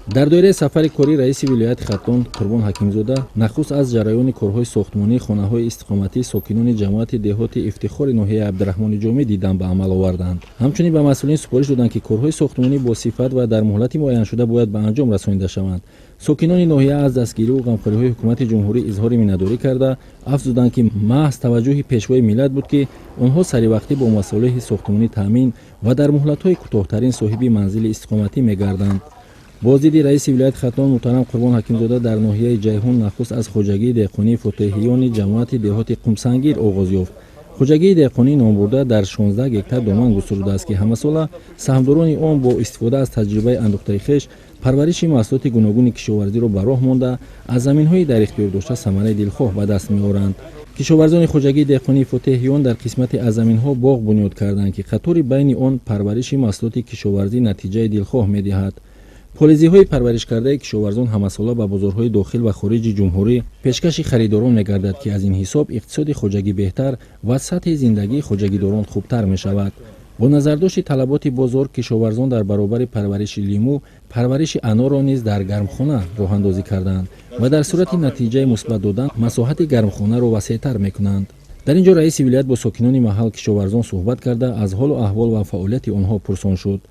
дар доираи сафари кори раиси вилояти Хатон Қурбон Ҳакимзода нахуст аз ҷараёни корҳои сохтмонии хонаҳои истиқоматии сокинони ҷамоати деҳоти ифтихори ноҳияи Абдурахмони Ҷомӣ дидан ба амал оварданд. Ҳамчунин ба масъулин супориш доданд, ки корҳои сохтмонӣ бо сифат ва дар муҳлати муайяншуда бояд ба анҷом расонида шаванд. Сокинони ноҳия аз дастгириву ғамхориҳои ҳукумати ҷумҳурӣ изҳори миннатдорӣ карда, афзуданд, ки маҳз таваҷҷӯҳи пешвои миллат буд, ки онҳо саривақтӣ бо масолиҳи сохтмонӣ таъмин ва дар муҳлатҳои кӯтоҳтарин соҳиби манзили истиқоматӣ мегарданд. боздиди раиси вилояти Хатон муҳтарам Қурбон Ҳакимзода дар ноҳияи Ҷайҳун нахуст аз хоҷагии деҳқонии фотеҳиёни ҷамоати деҳоти Қумсангир оғоз ёфт. Хоҷагии деҳқонӣ номбурда дар 16 гектар доман густурудааст, ки ҳамасола саҳмдорони он бо истифода аз таҷрибаи андӯхтаи хеш парвариши маҳсулоти гуногуни кишоварзиро ба роҳ монда, аз заминҳои дар ихтиёр дошта самараи дилхоҳ ба даст меоранд. кишоварзони хоҷагии деҳқонии фотеҳиён дар қисмати аз заминҳо боғ бунёд карданд, ки қатори байни он парвариши маҳсулоти кишоварзӣ натиҷаи дилхоҳ медиҳад. полизиҳои парваришкардаи кишоварзон ҳамасола ба бозорҳои дохил ва хориҷи ҷумҳурӣ пешкаши харидорон мегардад, ки аз ин ҳисоб иқтисоди хоҷагӣ беҳтар ва сатҳи зиндагии хоҷагидорон хубтар мешавад. бо назардошти талаботи бозор кишоварзон дар баробари парвариши лимӯ парвариши анорро низ дар гармхона роҳандозӣ карданд ва дар сурати натиҷаи мусбат додан масоҳати гармхонаро васеътар мекунанд. дар ин ҷо раиси вилоят бо сокинони маҳал кишоварзон суҳбат карда аз ҳолу аҳвол ва фаъолияти онҳо пурсон шуд.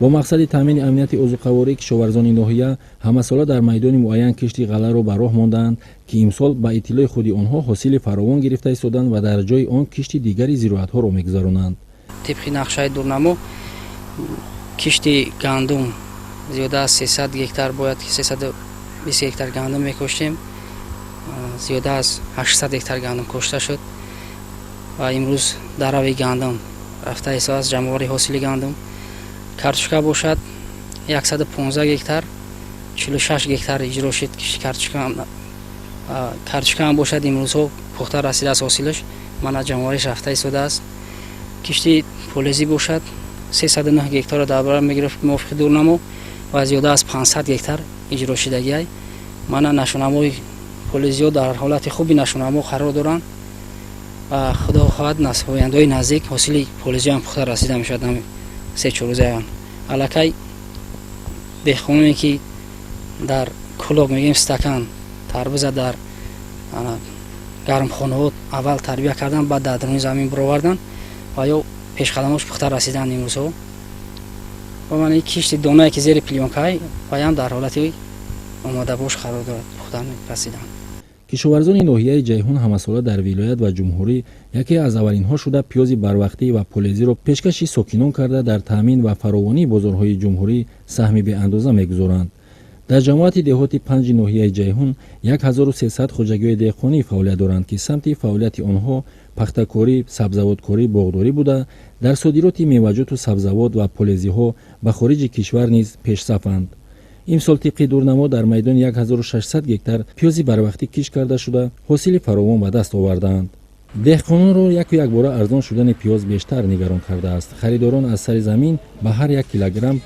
бо мақсади таъмини амнияти озуқавории кишоварзони ноҳия ҳамасола дар майдони муайян кишти ғаларо ба роҳ монданд, ки имсол ба иттилои худи онҳо ҳосили фаровон гирифта истоданд ва дар ҷои он кишти дигари зироатҳоро мегузаронанд. тибқи нақшаи дурнамо кишти гандум зиёда аз 300 гектар бояд ки 320 гектар гандум мекоштем, зиёда аз 800 гектар гандум кошта шуд ва имрӯз дарави гандум рафта ҳисоб аз ҷамъовари ҳосили гандум. картошка бошад 115 гектар 46 гектар иҷро шуд кишти картошка ҳам бошад имрӯзҳо пухта расидааст ҳосилаш мана ҷамъовариш рафта истодааст. кишти полезӣ бошад 309 гектар дар бар мегирифт мувофиқи дурнамо ва зиёда аз 500 гектар иҷро шудагиай. мана нашонамои полезиҳо дар ҳолати хуби нашонамо қарор доранд ва худо хоҳад ояндаи наздик ҳосили полезиҳо ҳам пухта расида мешавад. ҳам 3-4 рӯзаан аллакай деҳқононе ки дар кӯлоқ мегӯем стакан тарбуза дар гармхонаҳо аввал тарбия кардан баъд дар даруни замин баровардан ва ё пешқадамош пухта расиданд имрӯзҳо. ва ман ин кишти донае ки зери плёнкаи ваям дар ҳолати омодабош қарор дорад пухта расиданд. кишоварзони ноҳияи Ҷайҳун ҳамасола дар вилоят ва ҷумҳурӣ яке аз аввалинҳо шуда пиёзи барвақтӣ ва полезиро пешкаши сокинон карда дар таъмин ва фаровонии бозорҳои ҷумҳурӣ саҳми беандоза мегузоранд. дар ҷамоати деҳоти 5 ноҳияи Ҷайҳун 1300 хоҷагиҳои деҳқонӣ фаъолият доранд, ки самти фаъолияти онҳо пахтакорӣ, сабзаводкорӣ, боғдорӣ буда дар содироти меваҷуту сабзавот ва полезиҳо ба хориҷи кишвар низ пешсафанд. имсол тибқи дурнамо дар майдони 1600 гектар пиёзи барвақтӣ киш карда шуда ҳосили фаровон ба даст овардаанд. деҳқононро яку якбора арзон шудани пиёз бештар нигарон кардааст. харидорон аз сари замин ба ҳар 1 килограмм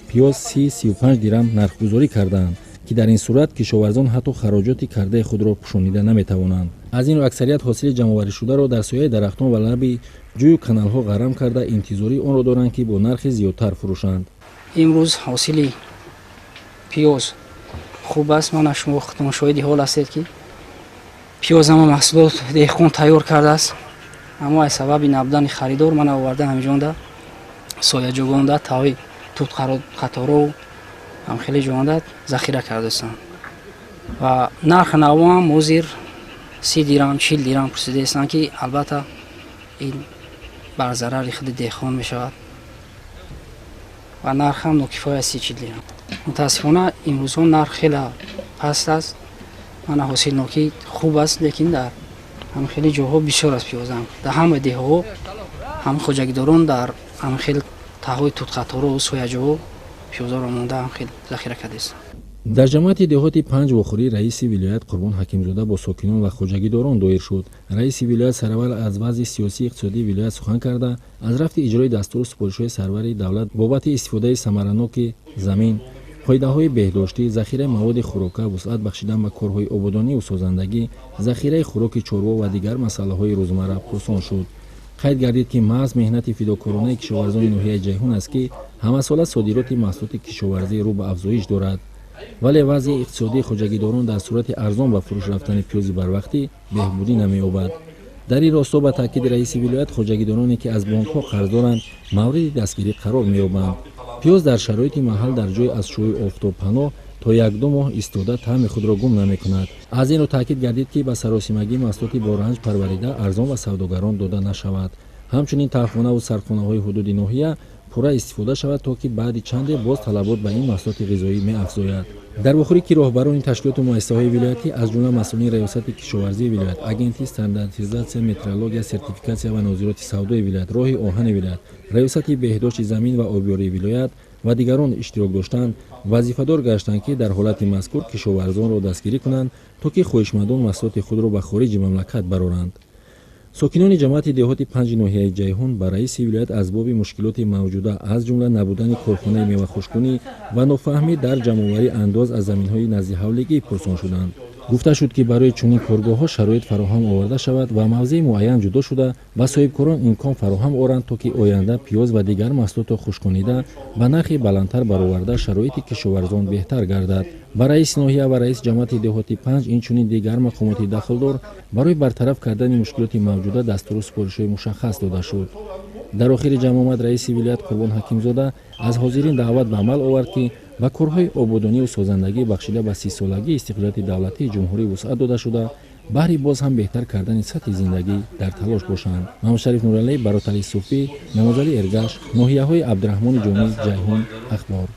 пиёз 30-35 дирам нархгузорӣ кардаанд, ки дар ин сурат кишоварзон ҳатто хароҷоти кардаи худро пӯшонида наметавонанд. аз ин рӯ аксарият ҳосили ҷамъоваришударо дар сояи дарахтон ва лаби ҷӯю каналҳо ғарам карда интизори онро доранд, ки бо нархи зиёдтар фурӯшанд. имрӯз ҳосили пиёз хуб аст. мана шумо шоҳиди ҳол ҳастед ки пиёз ҳама маҳсулот деҳқон тайёр кардааст, аммо аз сабаби набудани харидор мана оварда ҳамҷонда сояҷогонда тави тут қаторо ҳамхеле ҷонда захира кардастанд ва нархи наво ҳам ҳозир 30 дирам 40 дирам пурсидаистанд, ки албатта ин бар зарари худи деҳқон мешавад ва нарх ҳам нокифоя 30-40 дирам. мутаассифона имрӯзҳо нарх хеле паст аст. мана ҳосилнокӣ хуб аст, лекин дар ҳамхели ҷоҳо бисёр аст пиёзам. дар ҳама деҳаҳо ҳам хоҷагидорон дар ҳамхел таҳои тутқатору сояҷоҳо пиёзаро монда ҳамхел захира кардастанд. дар ҷамоати деҳоти 5 вохӯрӣ раиси вилоят Қурбон Ҳакимзода бо сокинон ва хоҷагидорон доир шуд. раиси вилоят сараввал аз вазъи сиёсӣ иқтисодии вилоят сухан карда, аз рафти иҷрои дастуру супоришҳои сарвари давлат бобати истифодаи самараноки замин, қоидаҳои беҳдоштӣ, захираи маводи хӯрока, вусъат бахшидан ба корҳои ободониву созандагӣ, захираи хӯроки чорво ва дигар масъалаҳои рӯзмарра пурсон шуд. қайд гардид, ки маҳз меҳнати фидокоронаи кишоварзони ноҳияи Ҷайҳун аст, ки ҳамасола содироти маҳсулоти кишоварзӣ рӯ ба афзоиш дорад. вале вазъи иқтисодии хоҷагидорон дар сурати арзон ба фурӯш рафтани пиёзи барвақтӣ беҳбудӣ намеёбад. дар ин росто ба таъкиди раиси вилоят хоҷагидороне ки аз бонкҳо қарз доранд мавриди дастгирӣ қарор меёбанд. пиёз дар шароити маҳал дар ҷои аз шӯи офтобпаноҳ то 1-2 моҳ истода таъми худро гум намекунад. аз ин рӯ таъкид гардид ки ба саросимагӣ маҳсулоти бо ранҷ парварида арзон ба савдогарон дода нашавад. ҳамчунин таҳфхонаву сархонаҳои ҳудуди ноҳия пурра истифода шавад, то ки баъди чанде боз талабот ба ин маҳсулоти ғизоӣ меафзояд. дар вохӯре ки роҳбарони ташкилоту муассисаҳои вилоятӣ аз ҷумла масъулини раёсати кишоварзии вилоят, агентии стандартизатсия, метрология, сертификатсия ва нозироти савдои вилоят, роҳи оҳани вилоят, раёсати беҳдошти замин ва обёрии вилоят ва дигарон иштирок доштанд, вазифадор гаштанд ки дар ҳолати мазкур кишоварзонро дастгирӣ кунанд, то ки хоҳишмандон маҳсулоти худро ба хориҷи мамлакат бароранд. сокинони ҷамоати деҳоти панҷи ноҳияи ҷайҳун ба раиси вилоят аз боби мушкилоти мавҷуда аз ҷумла набудани корхонаи мевахушкунӣ ва нофаҳмӣ дар ҷамъоварии андоз аз заминҳои назди ҳавлигӣ пурсон шуданд. гуфта шуд ки барои чунин коргоҳҳо шароит фароҳам оварда шавад ва мавзеи муайян ҷудо шуда ба соҳибкорон имкон фароҳам оранд, то ки оянда пиёз ва дигар маҳсулотро хушконида ба нархи баландтар бароварда шароити кишоварзон беҳтар гардад. ба раиси ноҳия ва раиси ҷамоати деҳоти панҷ инчунин дигар мақомоти дахлдор барои бартараф кардани мушкилоти мавҷуда дастуру супоришҳои мушаххас дода шуд. дар охири ҷамъомад раиси вилоят Қурбон Ҳакимзода аз ҳозирин даъват ба амал овард ки ба корҳои ободонию созандагӣ бахшида ба 30-солагии истиқлолияти давлатии ҷумҳурӣ вусъат дода шуда баҳри боз ҳам беҳтар кардани сатҳи зиндагӣ дар талош бошанд. Маҳмуд Шариф Нуралиев, Баротали Суфӣ, Намозали Эргаш, ноҳияҳои Абдураҳмони Ҷомӣ, Ҷайҳун, Ахбор.